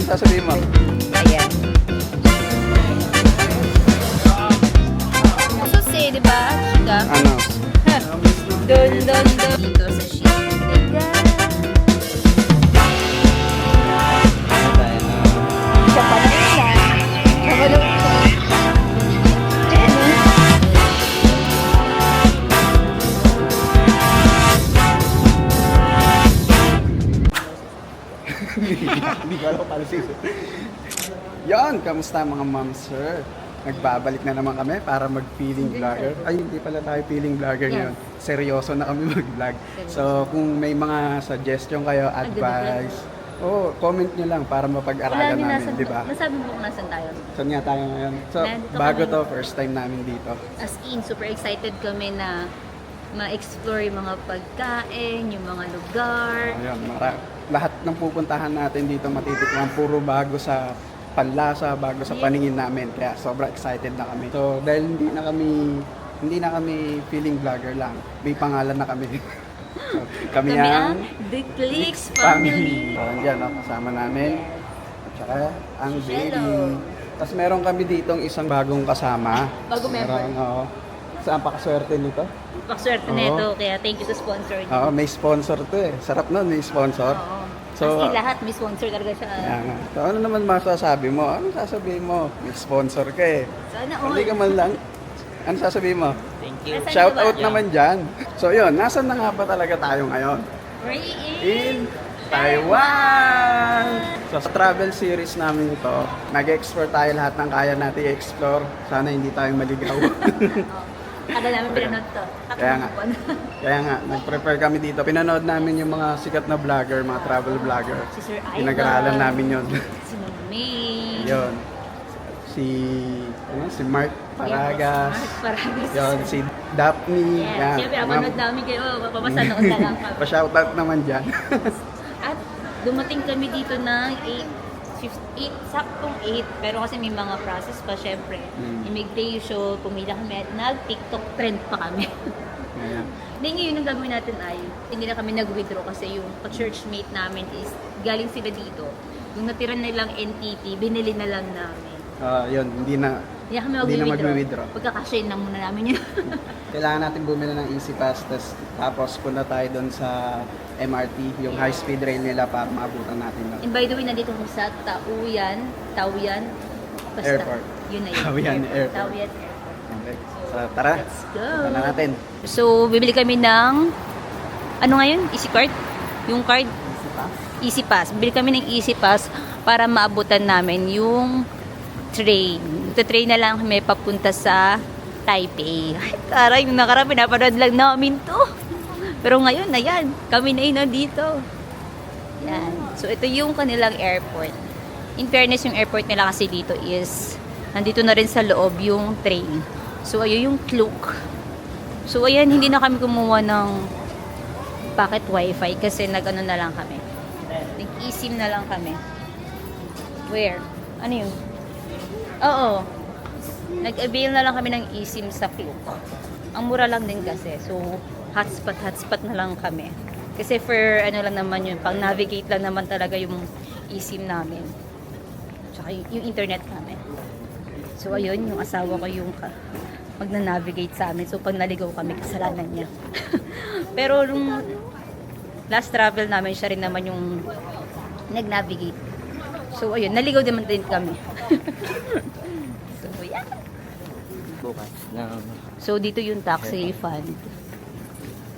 sasabihin mo? Ayan. Susi, di ba? Chika? Ano? Dun. Dito sa sheet. Siya pa na isa. Kabalo isa. Hindi ko alam kung paano siya. Yan, kamusta mga ma'am, sir? Nagbabalik na naman kami para mag-feeling vlogger. Ay, hindi pala tayo feeling vlogger ngayon. Seryoso na kami mag-vlog. So, kung may mga suggestion kayo, advice, comment nyo lang para mapag-aralan namin, di ba? Nasabi mo kung nasan tayo? Saan nga tayo ngayon? So, Nandito bago kami. to, first time namin dito. As in, super excited kami na ma-explore yung mga pagkain, yung mga lugar. Ayun, lahat ng pupuntahan natin dito matitikman, puro bago sa panlasa, bago sa paningin namin. Kaya sobrang excited na kami. So, dahil hindi na kami feeling vlogger lang. May pangalan na kami. So, kami ang The Clicks Family. So, andyan, kasama namin. At saka ang Si baby. Shelo. Tapos meron kami ditong isang bagong kasama. Bagong member. Meron, oo. Saan pa kaswerte nito? Pakswerte Oo. nito, kaya thank you sa sponsor niyo. Oo, may sponsor to eh. Sarap nun, may sponsor. Oo. So, As in, lahat may sponsor talaga siya. Kaya nga. So, ano naman masasabi mo? Ano sasabihin mo? May sponsor ka eh. Sana all. Hindi ka man lang. Ano sasabihin mo? Thank you. Nasaan Shout ka ba? out naman dyan. So yun, nasan na nga ba talaga tayo ngayon? We're In Taiwan! So sa travel series namin ito, nag-explore tayo lahat ng kaya natin i-explore. Sana hindi tayo maligaw. Tagal namin pinanood to. Kaya nga. Kaya nga, nag-prepare kami dito. Pinanood namin yung mga sikat na vlogger, mga travel vlogger. Si Sir Ivan. Pinag-aralan namin yun. Si Ma'am May. Yun. Si Mark Paragas. Mark Paragas. Yun, si Daphne. Yeah. Yan. Siyempre, apanood namin kayo. Papasa noon na lang kami. Pa-shoutout naman dyan. At dumating kami dito ng 8, saktong 8. Pero kasi may mga process pa, syempre. Immigration, pumila kami at nag-TikTok trend pa kami. Ayan. Hindi ngayon ang gagawin natin ay, hindi na kami nag-withdraw kasi yung churchmate namin is galing sila dito. Yung natira nilang NTT, binili na lang namin. Yun, hindi na Hindi na kami Hindi na mag-withdraw. mag-withdraw. Pagkakasyain na muna namin yun. kailangan natin bumili ng Easy Pass tapos punta tayo doon sa MRT, yung high speed rail nila para maabutan natin doon. And by the way, nandito kami sa Taoyuan, basta. Airport. Yun na yun. Taoyuan Airport. Taoyuan Airport. Okay. So tara, Let's go. punta na natin. So, bibili kami ng, ano ngayon? Easy card? Yung card? Easy Pass? Easy Pass. Bibili kami ng Easy Pass para maabutan namin yung train. Ito train na lang kami papunta sa Taipei. Ay, taray, yung nakaraan, pinapanood lang namin to. Pero ngayon, ayan, kami na yun dito. Yan. So, ito yung kanilang airport. In fairness, yung airport nila kasi dito is, nandito na rin sa loob yung train. So, ayun yung Klook. So, ayan, hindi na kami kumuha ng packet wifi kasi nag-ano na lang kami. Nag-eSIM na lang kami. Where? Ano yun? Oo. Nag-avail na lang kami ng eSIM sa Klook. Ang mura lang din kasi. So, hotspot na lang kami. Kasi for ano lang naman yun, pang navigate lang naman talaga yung eSIM namin. Tsaka yung internet namin. So, ayun, yung asawa ko yung magna-navigate sa amin. So, pag naligaw kami, kasalanan niya. Pero, nung last travel namin, siya rin naman yung nag-navigate. So, ayun, naligaw naman din kami. So, yeah. Bukas ng So, dito yung taxi refund.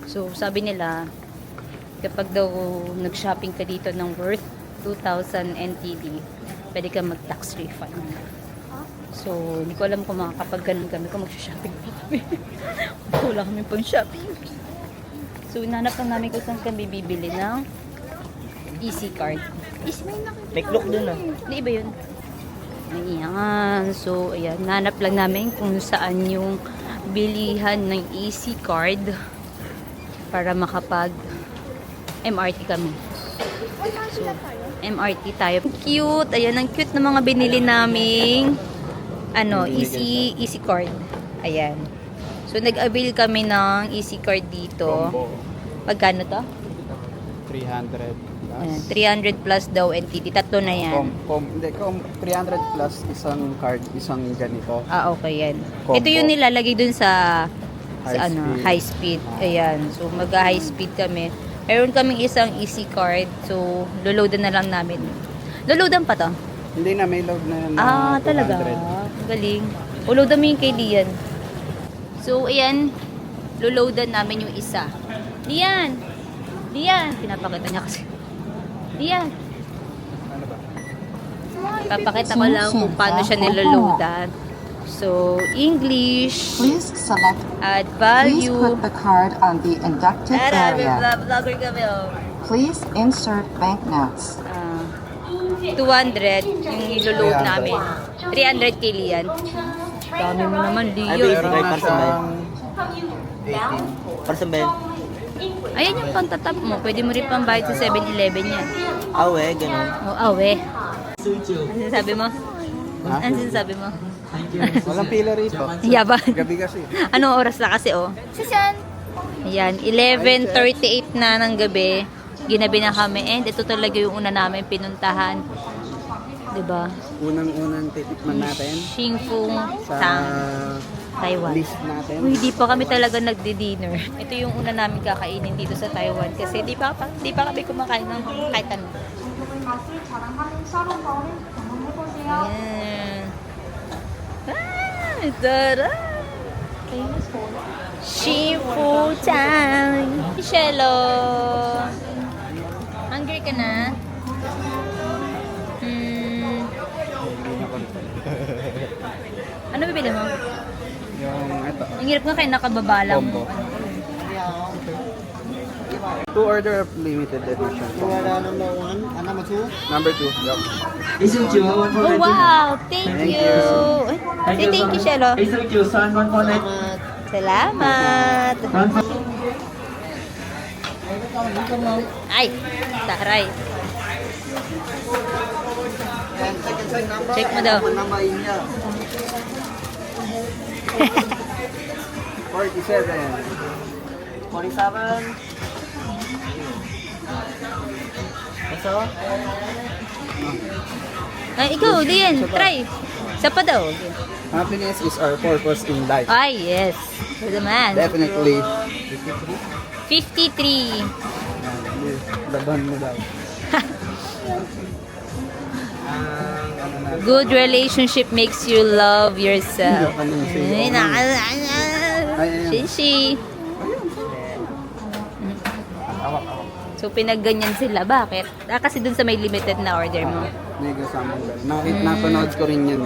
So, sabi nila, kapag daw nag-shopping ka dito ng worth 2,000 NTD, pwede ka mag-tax refund. So, hindi ko alam kung makakapag-ganon kami kung mag-shopping pa kami. Wala kami pang shopping. So, hinanap lang namin kung saan kami bibili ng Easy card. Easy may nakikita. May Klook dun, ah. Hindi iba yun. Ayan. So, ayan. Nanap lang namin kung saan yung bilihan ng Easy card para makapag MRT kami. So, MRT tayo. Cute. Ayan, ang cute na mga binili naming Easy card. Ayan. So, nag-avail kami ng Easy card dito. combo. Magkano to? 300 plus. Ayan, 300 plus daw entity. Tatlo na yan. Hindi, 300 plus isang card, isang ganito. Ah, okay yan. Combo. Ito yung nilalagay dun sa High ano, speed. high speed. Ayan. So, mag-high speed kami. Meron kaming isang easy card. So, loloadan na lang namin. Loloadan pa to? Hindi na, may load na yan na Ah, talaga? 200. Galing. Loloadan mo yung kay Lian. So, ayan. Loloadan namin yung isa. Lian! Lian! Pinapakita niya kasi. Lian! Ano ba? Papakita ko lang kung paano siya niloloadan. So, English, Please select. add Please value. put the card on the inducted Tara, area. vlogger kami oh. Please insert banknotes. 200 yung iloload 300. namin. 300 kay Lian. Dami mo naman, Ay, Lian. basic. Meron Right, na person ba siyang 18. Person Ben. Ayan yung pantatap mo. Pwede mo rin pambayad sa 7-Eleven yan. Awe, ganun. O, awe. Ano sinasabi mo? Ha? Ano sinasabi mo? Walang pila rito. Yaban. Gabi kasi. Anong oras na kasi, oh? Ayan, 11:38 na ng gabi. Ginabi na kami. And ito talaga yung una namin pinuntahan. Diba? Unang-unang titikman natin Xingfung sa Tang, Taiwan. list natin. Uy, di pa kami talaga nagdi-dinner. Ito yung una namin kakainin dito sa Taiwan. Kasi di pa kami kumakain ng kahit ano. Ayan. Tara! Shifu Tang! Michelo! Hungry ka na? Ano bibili mo? Yung ito. Ang hirap nga kayo nakababa lang. Combo. To order of limited edition. Number 2. Yup. Oh, wow! Thank Thank you! you. Ay, thank you, Shelo. Salamat! Ay, taray. Check mo daw. 47. 47. Ito? Ay, ikaw, Lian, try. Isa pa daw. Happiness is our purpose in life. Ay, yes. Good man. Definitely. 53. Laban mo daw. Good relationship makes you love yourself. Ay, ayun. Shishi. So, pinagganyan sila. Bakit? Ah, kasi dun sa may limited na order mo. May kasamang gano'n. Napanood ko rin yun.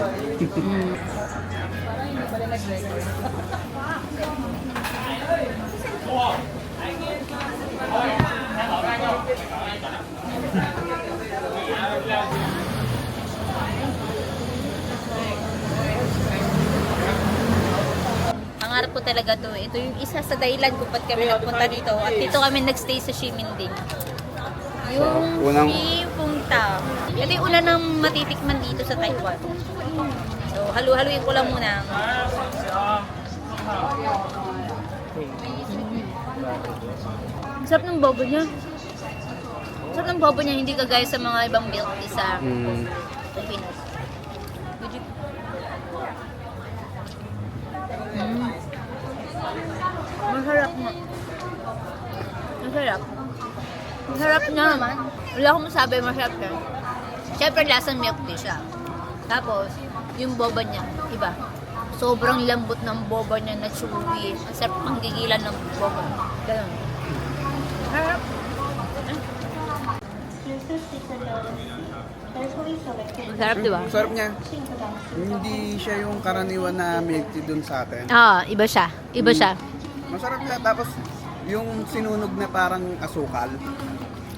Pangarap ko talaga to. Ito yung isa sa dahilan kung ba't kami nagpunta dito. At dito kami nagstay sa Ximending. Yung unang- Xifeng Tang. Ito yung una ng matitikman dito sa Taiwan. So, halu-haluin ko lang muna. Ang sarap ng bobo niya. Ang sarap ng bobo niya, hindi kagaya sa mga ibang milk tea sa Pilipinas. Would you- Masarap nga. Masarap. Masarap niya naman. Wala akong masabi, masarap siya. Siyempre, lasang milk tea siya. Tapos, yung boba niya, iba. Sobrang lambot ng boba niya na chewy. Ang sarap ang gigilan ng boba. Ganun. Masarap. Masarap, di ba? Sarap niya. Hindi siya yung karaniwan na milk tea dun sa atin. Ah, iba siya. Iba siya. Masarap siya. Tapos, yung sinunog na parang asukal.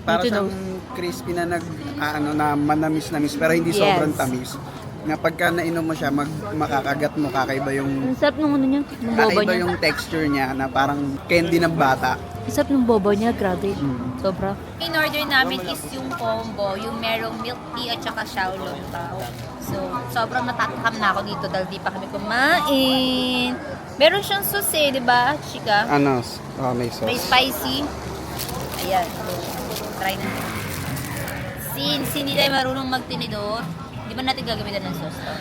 Para Ito siyang crispy na na manamis-namis pero hindi Yes. sobrang tamis. Na pagka nainom mo siya, makakagat mo, kakaiba yung Ang sarap ng ano niya, ng boba kakaiba niya. yung texture niya na parang candy ng bata. Ang sarap ng boba niya, grabe. Sobra. In order namin is yung combo, yung merong milk tea at saka Shaolong Bao. So, sobrang matatakam na ako dito dahil di pa kami kumain. Meron siyang sauce eh, di ba, chika? Ano? May May sauce. spicy. Ayan. So, try na. Since hindi tayo marunong magtinidor, di ba natin gagamitan ng sauce to?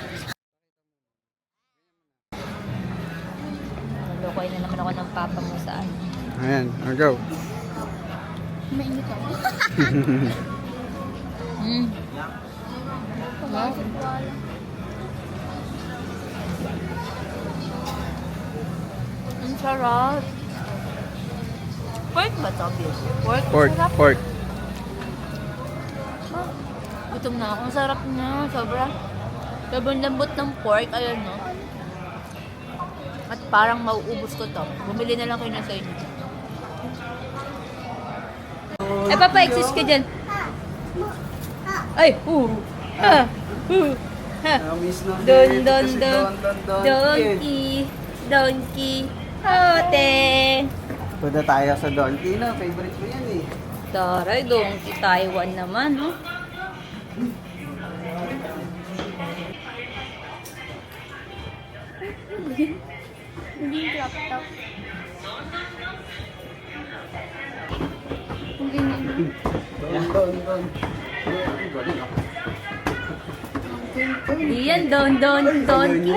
Nalokoy na naman ako ng papa mo saan. Ayan, go. Mainit ako. Mm. Ang sarap. Pork ba to, Bill? Pork? Pork, Sarap. pork. Gutom na ako. Ang sarap na. Sobra. Sobrang lambot ng pork. Ayan, no? At parang mauubos ko to. Bumili na lang kayo na sa inyo. Ay, papa, exist ka dyan. Ay, ha, ha. Miss na Don, dito don, si don. Donkey. Donkey. Hote. Punta tayo sa Donkey, no? Favorite ko yan eh. Taray, Donkey. Taiwan naman, no? Hindi yung crop top. Don. Lian, don.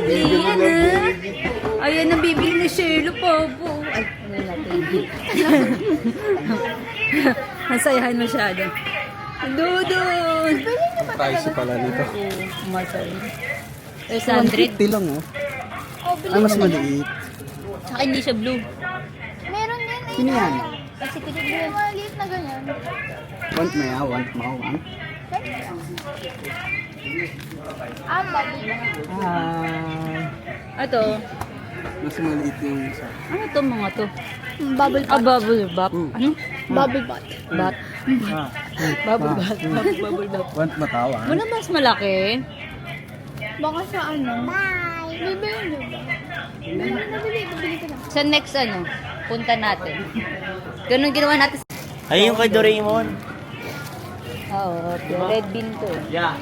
Lian, ah. Ayan ang bibili ni Shelo, Popo. Ay, ano natin? Nasayahan masyado. Dudun! Price pala nito. Masal. 100. 150 lang, oh. Oh, bili Ay, mas ko na yan. maliit. Saka hindi siya blue. Meron yan eh. Sino yan? Kasi pinili yung maliit na ganyan. Want mo ya? Want mo? Ah, bubble ba? Ito. Mas maliit yung isa. Ano to mga to? Bubble Ah, bubble bath. Ano? Bubble butt. Bath. Bubble bath. Bubble bath. Want matawan? Wala mas malaki. Baka sa ano? Bye! Bibili nyo ba? Bibili ko na. Sa next ano, punta natin. Ganun ginawa natin. Ay, yung kay Doraemon. Oo, red bean to. Yeah.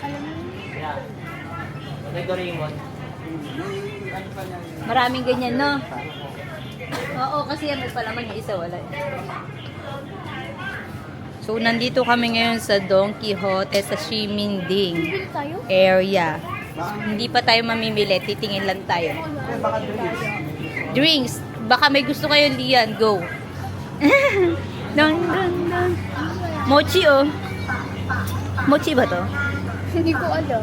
Alam mo, Yeah. Kay Doraemon. Maraming ganyan, no? Oo, kasi yan may palaman yung isa, wala. So, nandito kami ngayon sa Don Quixote sa Ximending bibili tayo? area. Hindi pa tayo mamimili, titingin lang tayo. Drinks. Baka may gusto kayo, Lian. Go. Don. Mochi, oh. Mochi ba to? Hindi ko alam.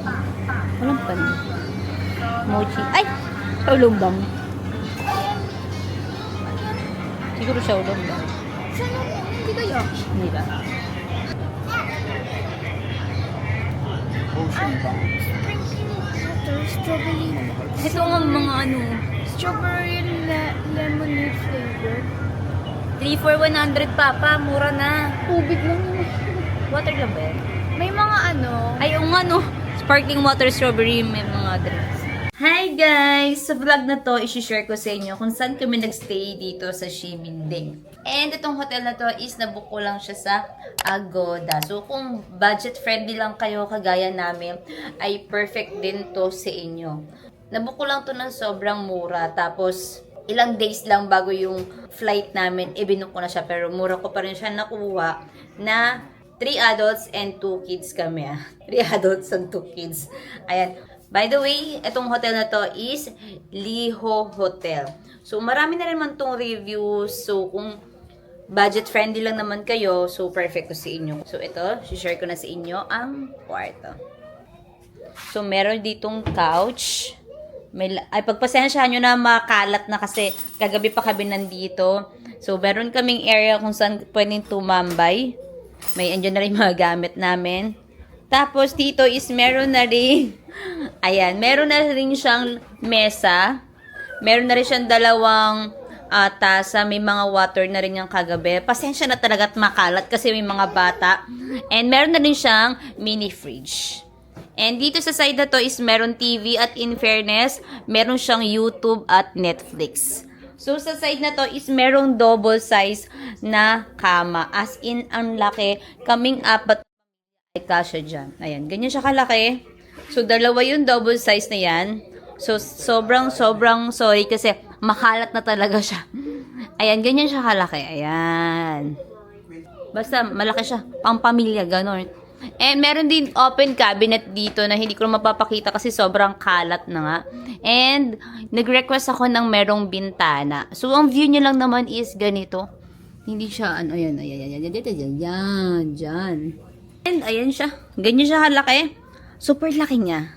Walang pan. Mochi. Ay! Ulumbang. Siguro siya ulumbang. Saan ako? Hindi kaya? Hindi ba? Water, strawberry. Ito nga mga ano. Strawberry lemonade flavor. 3 for 100, Papa. Mura na. Tubig lang yun. Water lang ba yan? May mga ano. Ay, yung ano. Sparkling water, strawberry, may mga drinks. Hi guys! Sa vlog na to, isi-share ko sa inyo kung saan kami nagstay dito sa Ximending. And itong hotel na to is nabook ko lang siya sa Agoda. So kung budget friendly lang kayo kagaya namin, ay perfect din to sa inyo. Nabook ko lang to ng sobrang mura. Tapos ilang days lang bago yung flight namin, ibinook ko na siya. Pero mura ko pa rin siya nakuha na 3 adults and 2 kids kami. 3 adults and 2 kids. Ayan. By the way, itong hotel na to is Liho Hotel. So, marami na rin man tong reviews. So, kung budget friendly lang naman kayo, so perfect to sa inyo. So, ito, share ko na sa inyo ang kwarto. So, meron ditong couch. Ay, pagpasensyahan nyo na makalat na kasi kagabi pa kami nandito. So, meron kaming area kung saan pwedeng tumambay. May andyan na rin mga gamit namin. Tapos, dito is meron na rin, ayan, meron na rin siyang mesa. Meron na rin siyang dalawang tasa. May mga water na rin yung kagabi. Pasensya na talaga at makalat kasi may mga bata. And meron na rin siyang mini fridge. And dito sa side na to is meron TV at in fairness, meron siyang YouTube at Netflix. So, sa side na to is merong double size na kama. As in, ang laki. Kaming apat ay kasya dyan. Ayan, ganyan siya kalaki. So, dalawa yung double size na yan. So, sobrang sorry kasi makalat na talaga siya. Ayan, ganyan siya kalaki. Ayan. Basta, malaki siya. Pang-pamilya, ganon. And meron din open cabinet dito na hindi ko mapapakita kasi sobrang kalat na nga. And nag-request ako ng merong bintana. So, ang view niya lang naman is ganito. Hindi siya, ayan, dyan. And ayan siya. Ganyan siya kalaki. Super laki niya.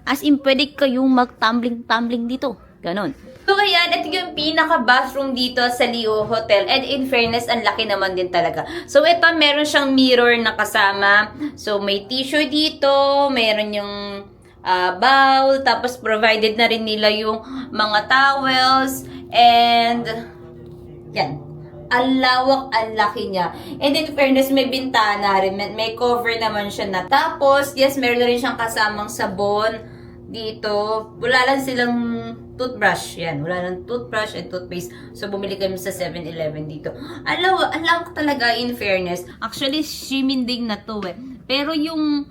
As in, pwede kayong mag-tumbling dito. Ganon. So, ayan, ito yung pinaka-bathroom dito sa Leo Hotel. And in fairness, ang laki naman din talaga. So, ito, meron siyang mirror na kasama. So, may tissue dito. Meron yung bowl. Tapos, provided na rin nila yung mga towels. And, yan. Ang lawak, ang laki niya. And in fairness, may bintana rin. May cover naman siya na. Tapos, yes, meron na rin siyang kasamang sabon dito. Wala lang silang toothbrush. Yan. Wala lang toothbrush and toothpaste. So, bumili kami sa 7-Eleven dito. Ang lawak talaga, in fairness. Actually, shiminding na to eh. Pero yung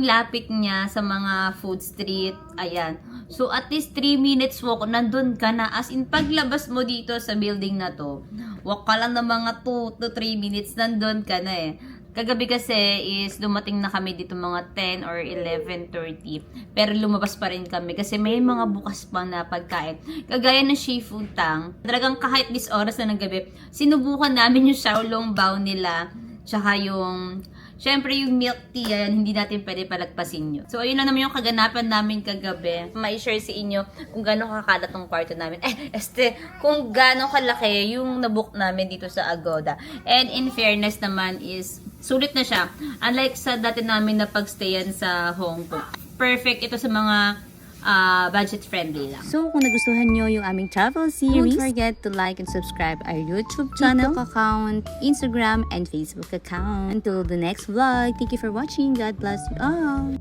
lapit niya sa mga food street, ayan. So, at least 3 minutes walk, nandun ka na. As in, paglabas mo dito sa building na to, walk ka lang ng mga 2 to 3 minutes, nandun ka na eh. Kagabi kasi is dumating na kami dito mga 10 or 11:30. Pero lumabas pa rin kami kasi may mga bukas pa na pagkain. Kagaya ng seafood tang. Talagang kahit this oras na ng gabi, sinubukan namin yung xiaolong bao nila. Tsaka yung, syempre yung milk tea, yan, hindi natin pwede palagpasin yun. So, ayun lang naman yung kaganapan namin kagabi. Mai-share sa inyo kung gano'ng kakalat ng kwarto namin. Kung gano'ng kalaki yung nabook namin dito sa Agoda. And in fairness naman is, sulit na siya. Unlike sa dati namin na pagstayan sa Hong Kong. Perfect ito sa mga budget friendly lang. So, kung nagustuhan nyo yung aming travel series, don't forget to like and subscribe our YouTube channel, TikTok account, Instagram, and Facebook account. Until the next vlog, thank you for watching. God bless you all.